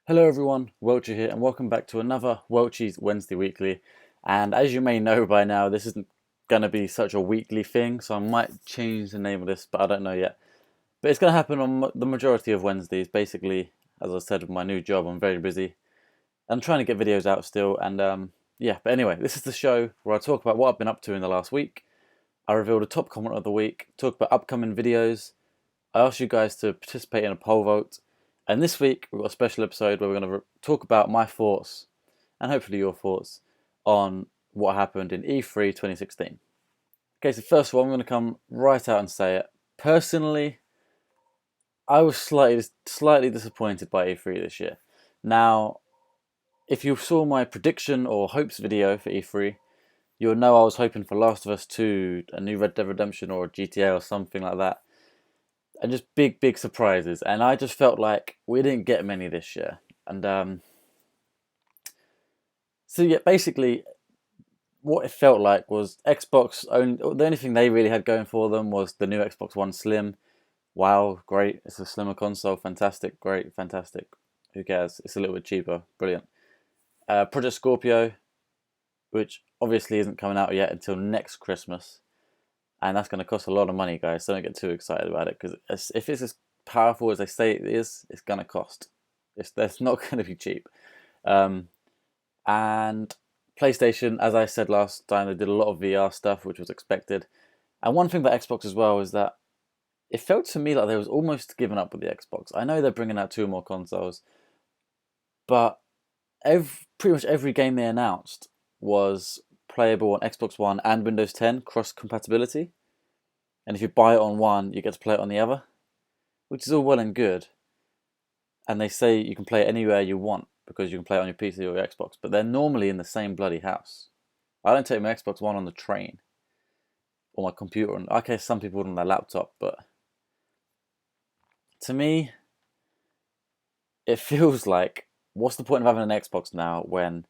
Hello everyone, Welchy here, and welcome back to another Welchy's Wednesday Weekly. And as you may know by now, this isn't going to be such a weekly thing, so I might change the name of this, but I don't know yet. But it's going to happen on the majority of Wednesdays. Basically, as I said, with my new job, I'm very busy. I'm trying to get videos out still, and yeah. But anyway, this is the show where I talk about what I've been up to in the last week. I reveal the top comment of the week, talk about upcoming videos. I asked you guys to participate in a poll vote. And this week, we've got a special episode where we're going to talk about my thoughts, and hopefully your thoughts, on what happened in E3 2016. Okay, so first of all, I'm going to come right out and say it. Personally, I was slightly disappointed by E3 this year. Now, if you saw my prediction or hopes video for E3, you'll know I was hoping for Last of Us 2, a new Red Dead Redemption, or a GTA or something like that. And just big surprises. And I just felt like we didn't get many this year. And so yeah, basically, what it felt like was Xbox. The only thing they really had going for them was the new Xbox One Slim. Wow, great! It's a slimmer console. Fantastic, great, fantastic. Who cares? It's a little bit cheaper. Brilliant. Project Scorpio, which obviously isn't coming out yet until next Christmas, and that's going to cost a lot of money, guys. So don't get too excited about it because if it's as powerful as they say it is, it's going to cost. It's not going to be cheap. Um, and PlayStation, as I said last time, they did a lot of VR stuff, which was expected. And one thing about Xbox as well is that it felt to me like they was almost giving up with the Xbox. I know they're bringing out two more consoles, but pretty much every game they announced was playable on Xbox One and Windows 10 cross compatibility. And if you buy it on one, you get to play it on the other, which is all well and good. And they say you can play it anywhere you want because you can play it on your PC or your Xbox, but they're normally in the same bloody house. I don't take my Xbox One on the train or my computer. Okay, some people would on their laptop, but to me, it feels like what's the point of having an Xbox now when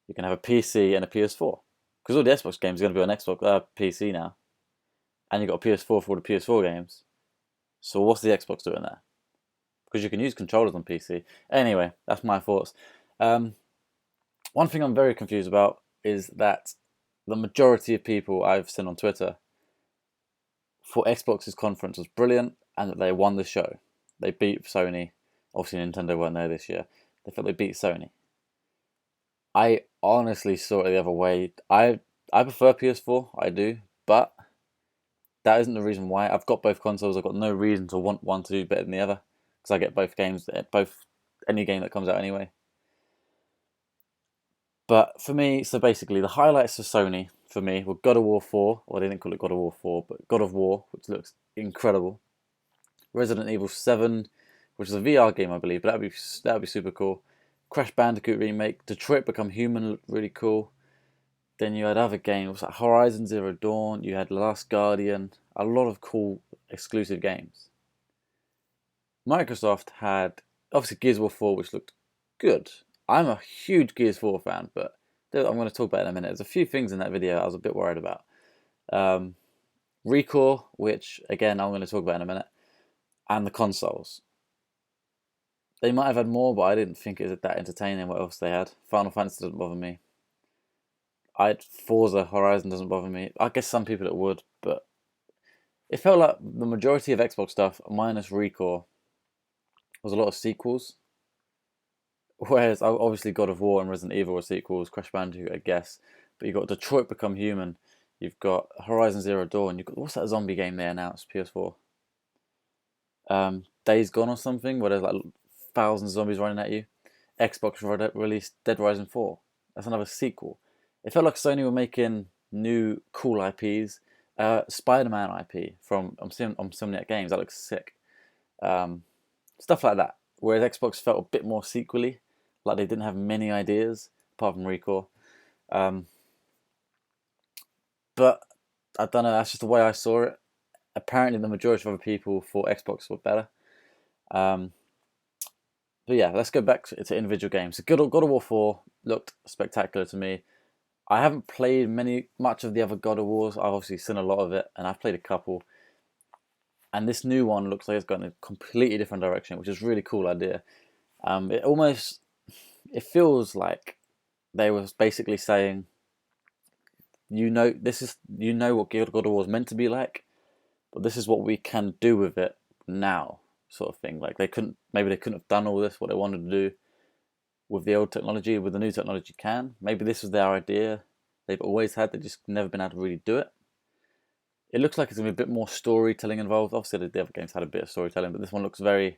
you can have a PC and a PS4? Because all the Xbox games are going to be on Xbox PC now, and you've got a PS4 for all the PS4 games. So what's the Xbox doing there? Because you can use controllers on PC. Anyway, that's my thoughts. One thing I'm very confused about is that the majority of people I've seen on Twitter for Xbox's conference was brilliant and that they won the show. They beat Sony. Obviously, Nintendo weren't there this year. They felt they beat Sony. I honestly saw it the other way. I prefer PS4, I do, but that isn't the reason why. I've got both consoles. I've got no reason to want one to do better than the other because I get both games, both any game that comes out anyway. But for me, so basically, the highlights for Sony for me were God of War 4. Well, they didn't call it God of War 4, but God of War, which looks incredible. Resident Evil 7, which is a VR game, I believe, but that'd be super cool. Crash Bandicoot remake, Detroit Become Human looked really cool. Then you had other games like Horizon Zero Dawn. You had Last Guardian. A lot of cool exclusive games. Microsoft had obviously Gears of War 4, which looked good. I'm a huge Gears 4 fan, but I'm going to talk about it in a minute. There's a few things in that video I was a bit worried about. Recore, which again I'm going to talk about in a minute, and the consoles. They might have had more, but I didn't think it was that entertaining. What else they had? Final Fantasy doesn't bother me. Forza Horizon doesn't bother me. I guess some people it would, but it felt like the majority of Xbox stuff, minus Recore, was a lot of sequels. Whereas obviously God of War and Resident Evil were sequels, Crash Bandicoot, I guess. But you've got Detroit Become Human, you've got Horizon Zero Dawn, you've got what's that zombie game they announced, PS4? Days Gone or something, where there's like thousands of zombies running at you. Xbox released Dead Rising 4. That's another sequel. It felt like Sony were making new cool IPs. Spider-Man IP from Insomniac Games, that looks sick. Stuff like that. Whereas Xbox felt a bit more sequely, like they didn't have many ideas apart from Recore. But I don't know. That's just the way I saw it. Apparently, the majority of other people thought Xbox were better. But yeah, let's go back to individual games. So God of War 4 looked spectacular to me. I haven't played much of the other God of Wars. I've obviously seen a lot of it, and I've played a couple. And this new one looks like it's gone in a completely different direction, which is a really cool idea. It almost, it feels like they were basically saying, you know what God of War is meant to be like, but this is what we can do with it now, sort of thing. Like maybe they couldn't have done all this what they wanted to do with the old technology, with the new technology can. Maybe this was their idea they've always had. They've just never been able to really do it. It looks like it's going to be a bit more storytelling involved. Obviously, the other games had a bit of storytelling, but this one looks very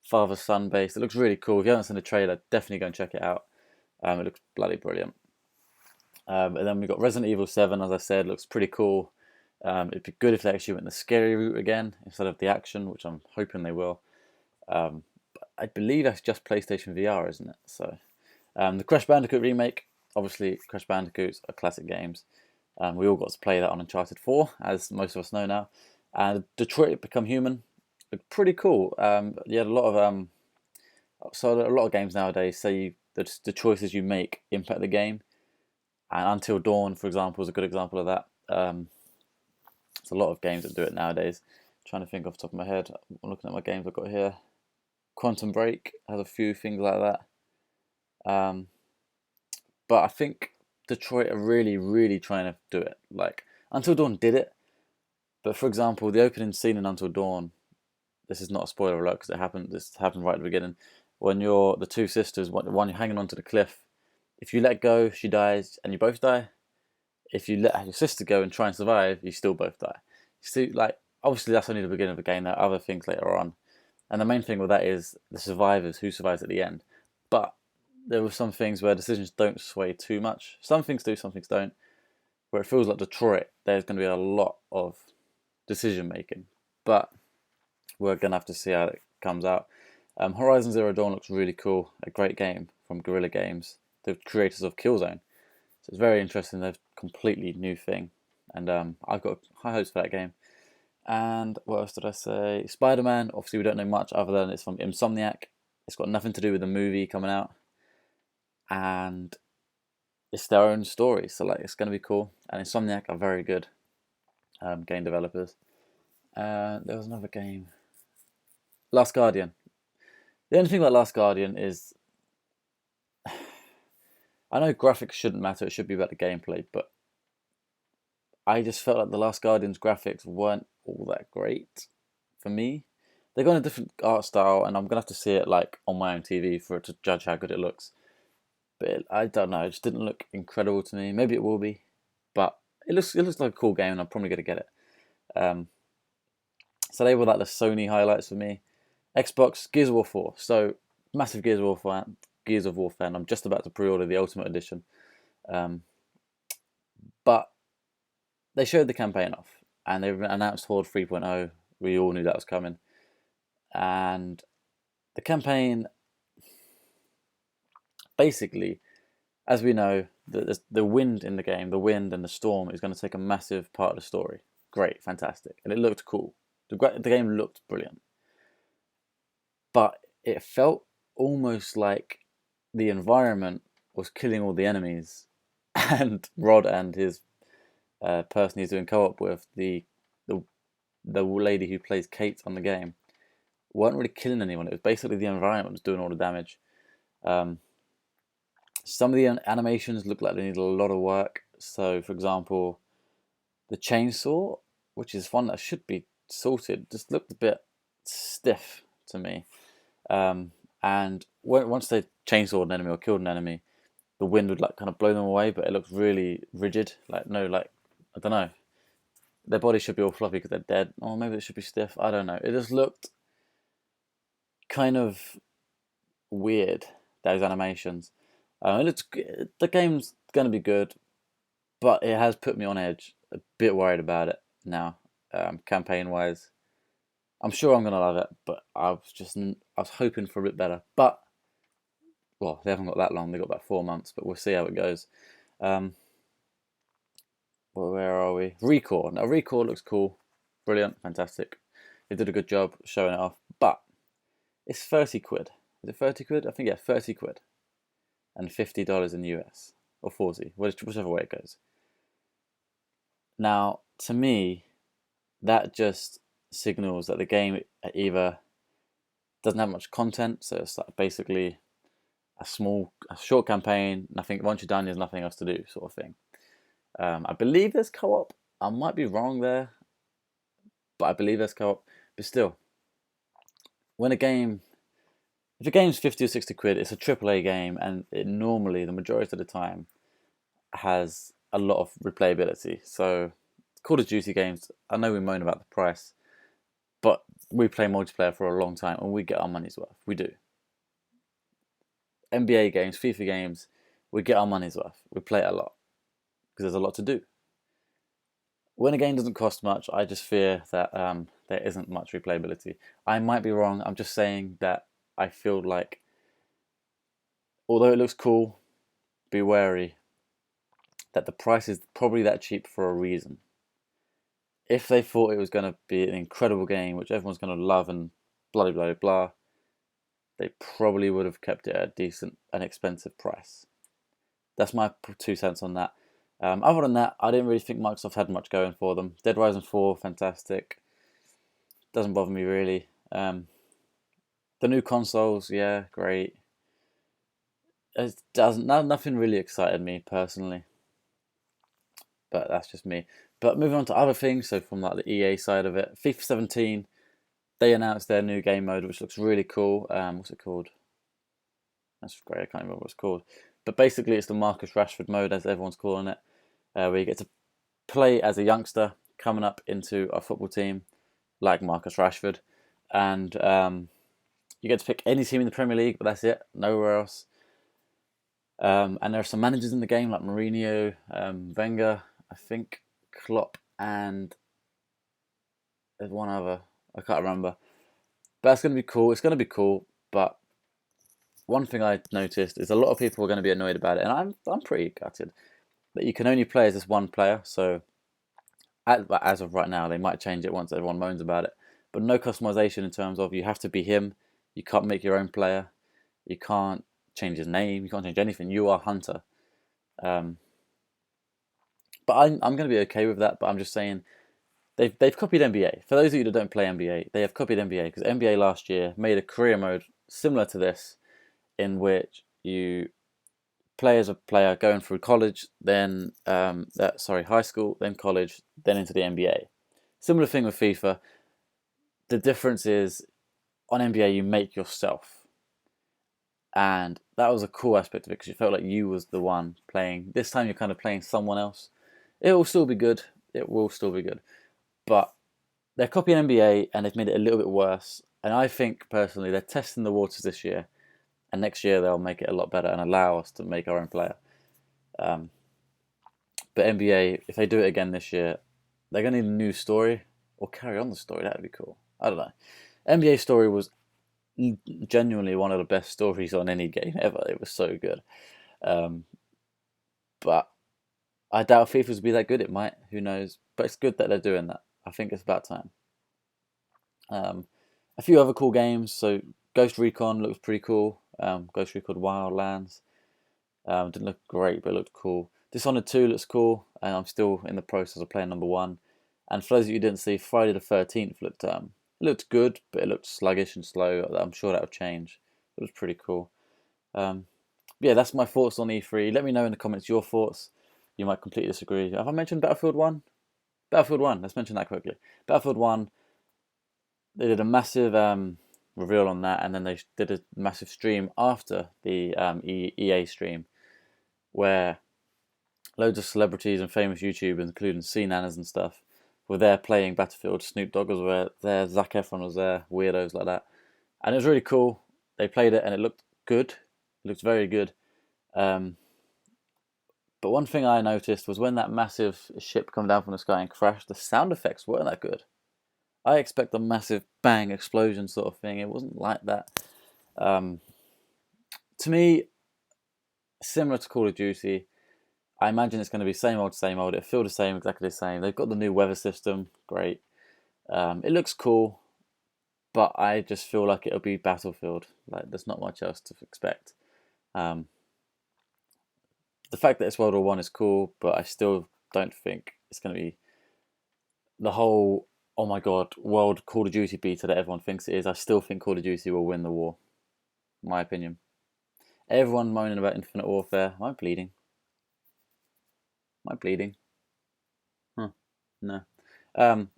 father-son based. It looks really cool. If you haven't seen the trailer, definitely go and check it out. It looks bloody brilliant. And then we've got Resident Evil 7, as I said, looks pretty cool. It'd be good if they actually went the scary route again instead of the action, which I'm hoping they will. But I believe that's just PlayStation VR, isn't it? So the Crash Bandicoot remake, obviously Crash Bandicoots are classic games. We all got to play that on Uncharted 4, as most of us know now. And Detroit Become Human looked pretty cool. You had a lot of games nowadays say the choices you make impact the game. And Until Dawn, for example, is a good example of that. There's a lot of games that do it nowadays. I'm trying to think off the top of my head. I'm looking at my games I've got here. Quantum Break has a few things like that. But I think Detroit are really, really trying to do it. Like, Until Dawn did it. But for example, the opening scene in Until Dawn, this is not a spoiler alert because this happened right at the beginning. When you're the two sisters, one you're hanging onto the cliff, if you let go, she dies, and you both die. If you let your sister go and try and survive, you still both die. So, like, obviously that's only the beginning of the game. There are other things later on, and the main thing with that is the survivors, who survives at the end. But there were some things where decisions don't sway too much. Some things do, some things don't. Where it feels like Detroit, there's going to be a lot of decision making, but we're going to have to see how it comes out. Horizon Zero Dawn looks really cool. A great game from Guerrilla Games, the creators of Killzone. So it's very interesting. They're a completely new thing, and I've got high hopes for that game. And what else did I say? Spider-Man. Obviously, we don't know much other than it's from Insomniac. It's got nothing to do with the movie coming out, and it's their own story. So like, it's going to be cool. And Insomniac are very good game developers. There was another game, Last Guardian. The only thing about Last Guardian is, I know graphics shouldn't matter, it should be about the gameplay, but I just felt like the Last Guardian's graphics weren't all that great for me. They've got a different art style, and I'm gonna have to see it like on my own TV for it to judge how good it looks. But I don't know, it just didn't look incredible to me. Maybe it will be, but it looks like a cool game, and I'm probably gonna get it. So they were like the Sony highlights for me. Xbox, Gears of War 4. So massive Gears of War fan. I'm just about to pre-order the Ultimate Edition. But they showed the campaign off, and they announced Horde 3.0. We all knew that was coming. And the campaign, basically, as we know, the wind in the game, the wind and the storm is going to take a massive part of the story. Great, fantastic. And it looked cool. The game looked brilliant. But it felt almost like the environment was killing all the enemies, and Rod and his person he's doing co-op with, the lady who plays Kate on the game, weren't really killing anyone. It was basically the environment was doing all the damage. Some of the animations look like they need a lot of work. So, for example, the chainsaw, which is one that should be sorted, just looked a bit stiff to me. And once they chainsawed an enemy or killed an enemy, the wind would like kind of blow them away, but it looks really rigid. Like, no, like, I don't know. Their body should be all fluffy because they're dead. Or maybe it should be stiff. I don't know. It just looked kind of weird, those animations. The game's going to be good, but it has put me on edge. A bit worried about it now, campaign-wise. I'm sure I'm going to love it, but I was hoping for a bit better. But, well, they haven't got that long. They've got about 4 months, but we'll see how it goes. Where are we? Recore. Now, Recore looks cool. Brilliant. Fantastic. They did a good job showing it off. But it's 30 quid. Is it 30 quid? I think, yeah, 30 quid. And $50 in US. Or 40, whichever way it goes. Now, to me, that just signals that the game either Doesn't have much content, so it's like basically a short campaign. Nothing. Once you're done, there's nothing else to do, sort of thing. I believe there's co-op. I might be wrong there, but I believe there's co-op. But still, when a game, if a game's 50 or 60 quid, it's a AAA game, and it normally, the majority of the time, has a lot of replayability. So, Call of Duty games, I know we moan about the price, but we play multiplayer for a long time, and we get our money's worth. We do. NBA games, FIFA games, we get our money's worth. We play it a lot because there's a lot to do. When a game doesn't cost much, I just fear that there isn't much replayability. I might be wrong. I'm just saying that I feel like, although it looks cool, be wary that the price is probably that cheap for a reason. If they thought it was going to be an incredible game, which everyone's going to love and blah, blah, blah, blah, they probably would have kept it at a decent and expensive price. That's my 2 cents on that. Other than that, I didn't really think Microsoft had much going for them. Dead Rising 4, fantastic. Doesn't bother me really. The new consoles, yeah, great. Nothing really excited me personally. But that's just me. But moving on to other things, so from like the EA side of it, FIFA 17, they announced their new game mode, which looks really cool. What's it called? That's great. I can't remember what it's called. But basically, it's the Marcus Rashford mode, as everyone's calling it, where you get to play as a youngster coming up into a football team like Marcus Rashford, and you get to pick any team in the Premier League, but that's it, nowhere else. And there are some managers in the game like Mourinho, Wenger, I think Klopp, and there's one other. I can't remember. But it's going to be cool. It's going to be cool. But one thing I noticed is a lot of people are going to be annoyed about it, and I'm pretty gutted that you can only play as this one player. So as of right now, they might change it once everyone moans about it. But no customization in terms of you have to be him. You can't make your own player. You can't change his name. You can't change anything. You are Hunter. But I'm going to be okay with that. But I'm just saying they've copied NBA. For those of you that don't play NBA, they have copied NBA because NBA last year made a career mode similar to this, in which you play as a player going through college, then high school, then college, then into the NBA. Similar thing with FIFA. The difference is on NBA you make yourself, and that was a cool aspect of it because you felt like you was the one playing. This time you're kind of playing someone else. It will still be good. It will still be good, but they're copying NBA and they've made it a little bit worse. And I think personally they're testing the waters this year, and next year they'll make it a lot better and allow us to make our own player. But NBA, if they do it again this year, they're going to need a new story or carry on the story. That would be cool. I don't know. NBA story was genuinely one of the best stories on any game ever. It was so good. But I doubt FIFA's will be that good. It might. Who knows? But it's good that they're doing that. I think it's about time. A few other cool games. So Ghost Recon looks pretty cool. Ghost Recon Wildlands. Didn't look great, but it looked cool. Dishonored 2 looks cool, and I'm still in the process of playing number 1. And for those of you who didn't see, Friday the 13th looked good, but it looked sluggish and slow. I'm sure that'll change. It was pretty cool. Yeah, that's my thoughts on E3. Let me know in the comments your thoughts. You might completely disagree. Have I mentioned Battlefield 1? Battlefield 1, let's mention that quickly. Battlefield 1, they did a massive reveal on that, and then they did a massive stream after the EA stream, where loads of celebrities and famous YouTubers, including C-Nanas and stuff, were there playing Battlefield. Snoop Dogg was there, Zac Efron was there, weirdos like that. And it was really cool. They played it and it looked good. It looked very good. But one thing I noticed was when that massive ship come down from the sky and crashed, the sound effects weren't that good. I expect a massive bang explosion sort of thing. It wasn't like that. To me, similar to Call of Duty, I imagine it's going to be same old, same old. It'll feel the same, exactly the same. They've got the new weather system, great. It looks cool, but I just feel like it'll be Battlefield. Like there's not much else to expect. The fact that it's World War One is cool, but I still don't think it's going to be the whole Oh my God, world Call of Duty beta that everyone thinks it is. I still think Call of Duty will win the war. My opinion. Everyone moaning about Infinite Warfare. Am I bleeding? Am I bleeding? Huh. No.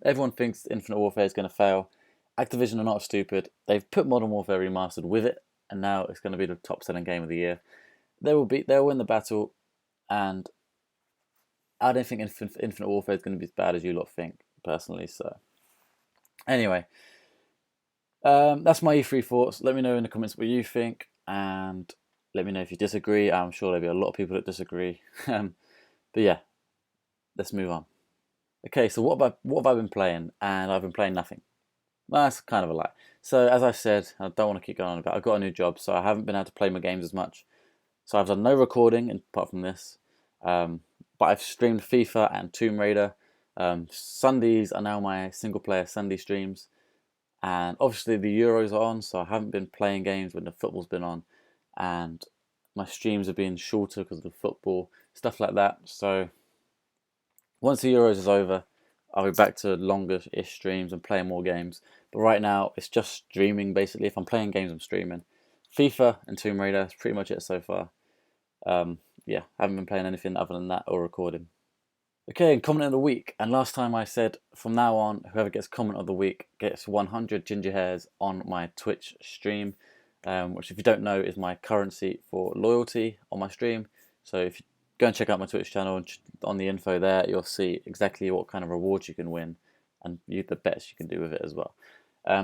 Everyone thinks Infinite Warfare is going to fail. Activision are not stupid. They've put Modern Warfare Remastered with it, and now it's going to be the top-selling game of the year. They'll win the battle, and I don't think Infinite Warfare is going to be as bad as you lot think, personally. So, anyway, that's my E3 thoughts. Let me know in the comments what you think, and let me know if you disagree. I'm sure there'll be a lot of people that disagree. But yeah, let's move on. Okay, so what have I been playing? And I've been playing nothing. Well, that's kind of a lie. So as I said, I don't want to keep going on about. I've got a new job, so I haven't been able to play my games as much. So I've done no recording apart from this, but I've streamed FIFA and Tomb Raider. Sundays are now my single player Sunday streams, and obviously the Euros are on, so I haven't been playing games when the football's been on, and my streams have been shorter because of the football, stuff like that. So once the Euros is over, I'll be back to longer-ish streams and playing more games. But right now, it's just streaming basically. If I'm playing games, I'm streaming. FIFA and Tomb Raider, that's pretty much it so far. Yeah, I haven't been playing anything other than that or recording. Okay, and comment of the week. And last time I said, from now on, whoever gets comment of the week gets 100 ginger hairs on my Twitch stream, which, if you don't know, is my currency for loyalty on my stream. So if you go and check out my Twitch channel, and on the info there, you'll see exactly what kind of rewards you can win and the bets you can do with it as well.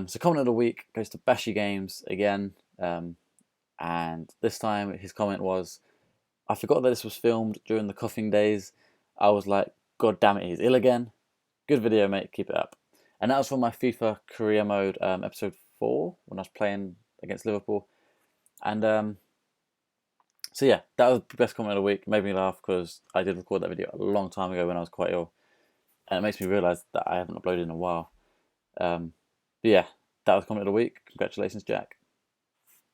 So comment of the week goes to Bashy Games again. And this time his comment was, I forgot that this was filmed during the coughing days. I was like, God damn it, he's ill again. Good video, mate, keep it up. And that was from my FIFA career mode episode 4 when I was playing against Liverpool. And so yeah, that was the best comment of the week. It made me laugh because I did record that video a long time ago when I was quite ill. And it makes me realise that I haven't uploaded in a while. But yeah, that was comment of the week. Congratulations, Jack.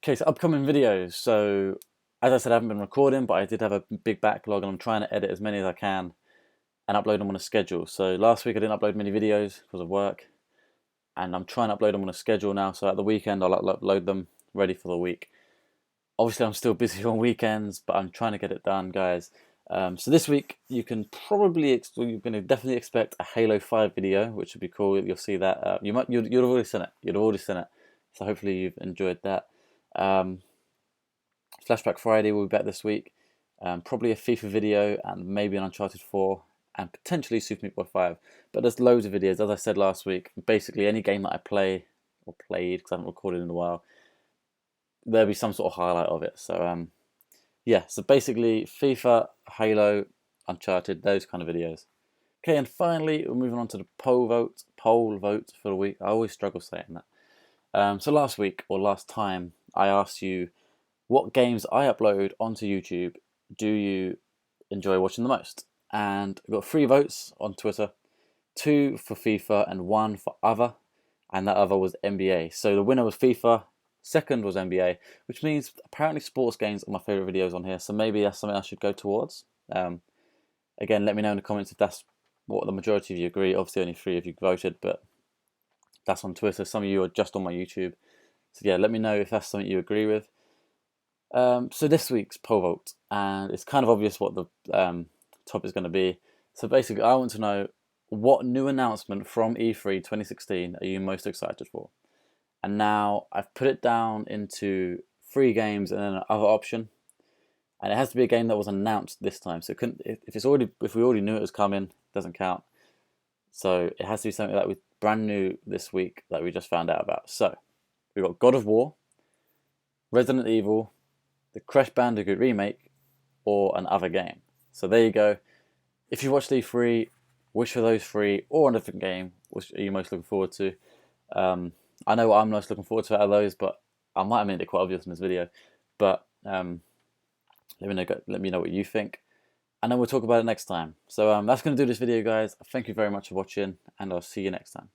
Okay, so upcoming videos. So as I said, I haven't been recording, but I did have a big backlog, and I'm trying to edit as many as I can and upload them on a schedule. So last week I didn't upload many videos because of work, and I'm trying to upload them on a schedule now. So at the weekend I'll upload them ready for the week. Obviously I'm still busy on weekends, but I'm trying to get it done, guys. So this week you're going to definitely expect a Halo 5 video, which would be cool. You'll see that. You'd have already seen it. You'd have already seen it. So hopefully you've enjoyed that. Flashback Friday will be back this week. Probably a FIFA video and maybe an Uncharted 4 and potentially Super Meat Boy 5. But there's loads of videos, as I said last week. Basically any game that I play or played, because I haven't recorded in a while, there'll be some sort of highlight of it. So yeah, so basically FIFA, Halo, Uncharted, those kind of videos. Okay, and finally we're moving on to the poll vote for the week. I always struggle saying that. So last week, or last time, I asked you what games I upload onto YouTube do you enjoy watching the most? And I got 3 votes on Twitter, 2 for FIFA and 1 for other, and that other was NBA. So the winner was FIFA, second was NBA, which means apparently sports games are my favourite videos on here, so maybe that's something I should go towards. Again, let me know in the comments if that's what the majority of you agree. Obviously only 3 of you voted, but that's on Twitter. Some of you are just on my YouTube. So yeah, let me know if that's something you agree with. So this week's poll vote, and it's kind of obvious what the topic is going to be. So basically, I want to know, what new announcement from E3 2016 are you most excited for? And now I've put it down into 3 games and then another option, and it has to be a game that was announced this time. So if we already knew it was coming, it doesn't count. So it has to be something that was brand new this week that we just found out about. So we've got God of War, Resident Evil, the Crash Bandicoot remake, or another game. So there you go. If you watched E3, which of those 3 or a different game which are you most looking forward to? I know what I'm most looking forward to out of those, but I might have made it quite obvious in this video. But let me know what you think, and then we'll talk about it next time. So that's going to do this video, guys. Thank you very much for watching, and I'll see you next time.